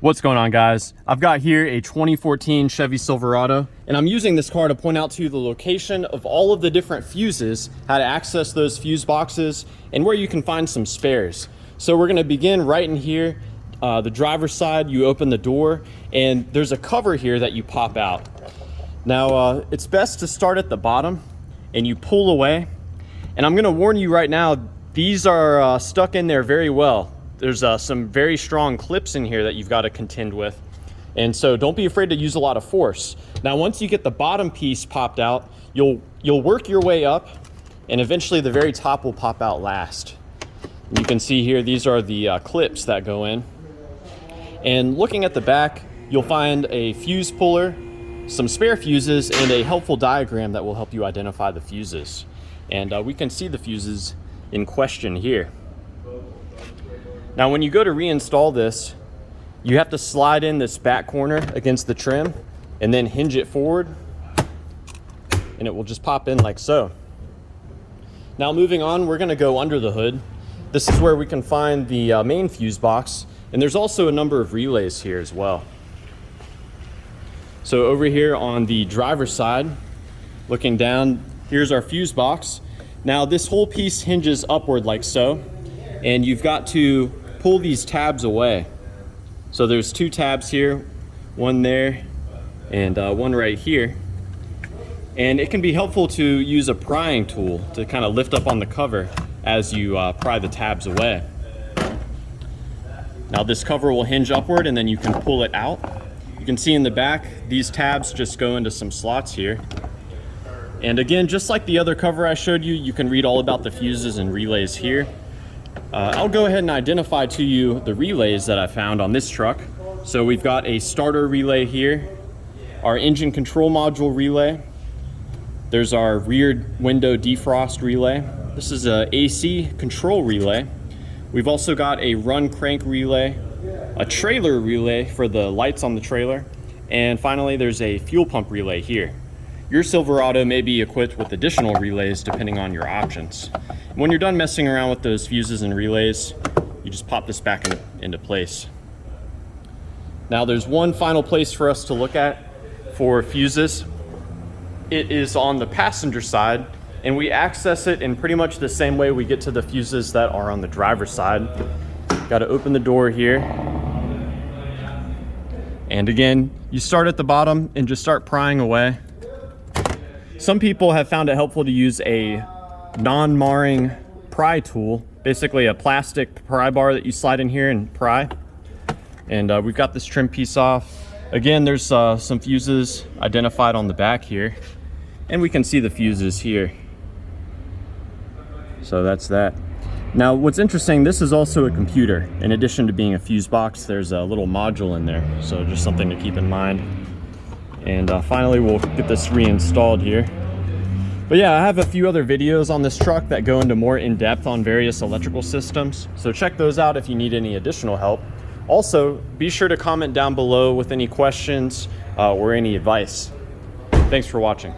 What's going on, guys? I've got here a 2014 Chevy Silverado, and I'm using this car to point out to you the location of all of the different fuses, how to access those fuse boxes, and where you can find some spares. So we're going to begin right in here, the driver's side. You open the door, and there's a cover here that you pop out. Now, it's best to start at the bottom, and you pull away. And I'm going to warn you right now, these are stuck in there very well. There's some very strong clips in here that you've got to contend with. And so don't be afraid to use a lot of force. Now, once you get the bottom piece popped out, you'll work your way up, and eventually the very top will pop out last. And you can see here, these are the clips that go in. And looking at the back, you'll find a fuse puller, some spare fuses, and a helpful diagram that will help you identify the fuses. And we can see the fuses in question here. Now, when you go to reinstall this, you have to slide in this back corner against the trim and then hinge it forward, and it will just pop in like so. Now, moving on, we're gonna go under the hood. This is where we can find the main fuse box, and there's also a number of relays here as well. So over here on the driver's side, looking down, here's our fuse box. Now, this whole piece hinges upward like so, and you've got to pull these tabs away. So there's two tabs here, one there and one right here. And it can be helpful to use a prying tool to kind of lift up on the cover as you pry the tabs away. Now, this cover will hinge upward and then you can pull it out. You can see in the back, these tabs just go into some slots here. And again, just like the other cover I showed you, you can read all about the fuses and relays here. I'll go ahead and identify to you the relays that I found on this truck. So we've got a starter relay here, our engine control module relay. There's our rear window defrost relay. This is a AC control relay. We've also got a run crank relay, a trailer relay for the lights on the trailer, and finally there's a fuel pump relay here. Your Silverado may be equipped with additional relays depending on your options. And when you're done messing around with those fuses and relays, you just pop this back into place. Now, there's one final place for us to look at for fuses. It is on the passenger side, and we access it in pretty much the same way we get to the fuses that are on the driver's side. Got to open the door here. And again, you start at the bottom and just start prying away. Some people have found it helpful to use a non-marring pry tool, basically a plastic pry bar that you slide in here and pry. And we've got this trim piece off. Again, there's some fuses identified on the back here, and we can see the fuses here. So that's that. Now, what's interesting, this is also a computer. In addition to being a fuse box, there's a little module in there, so just something to keep in mind. And finally, we'll get this reinstalled here. But yeah, I have a few other videos on this truck that go into more in depth on various electrical systems. So check those out if you need any additional help. Also, be sure to comment down below with any questions or any advice. Thanks for watching.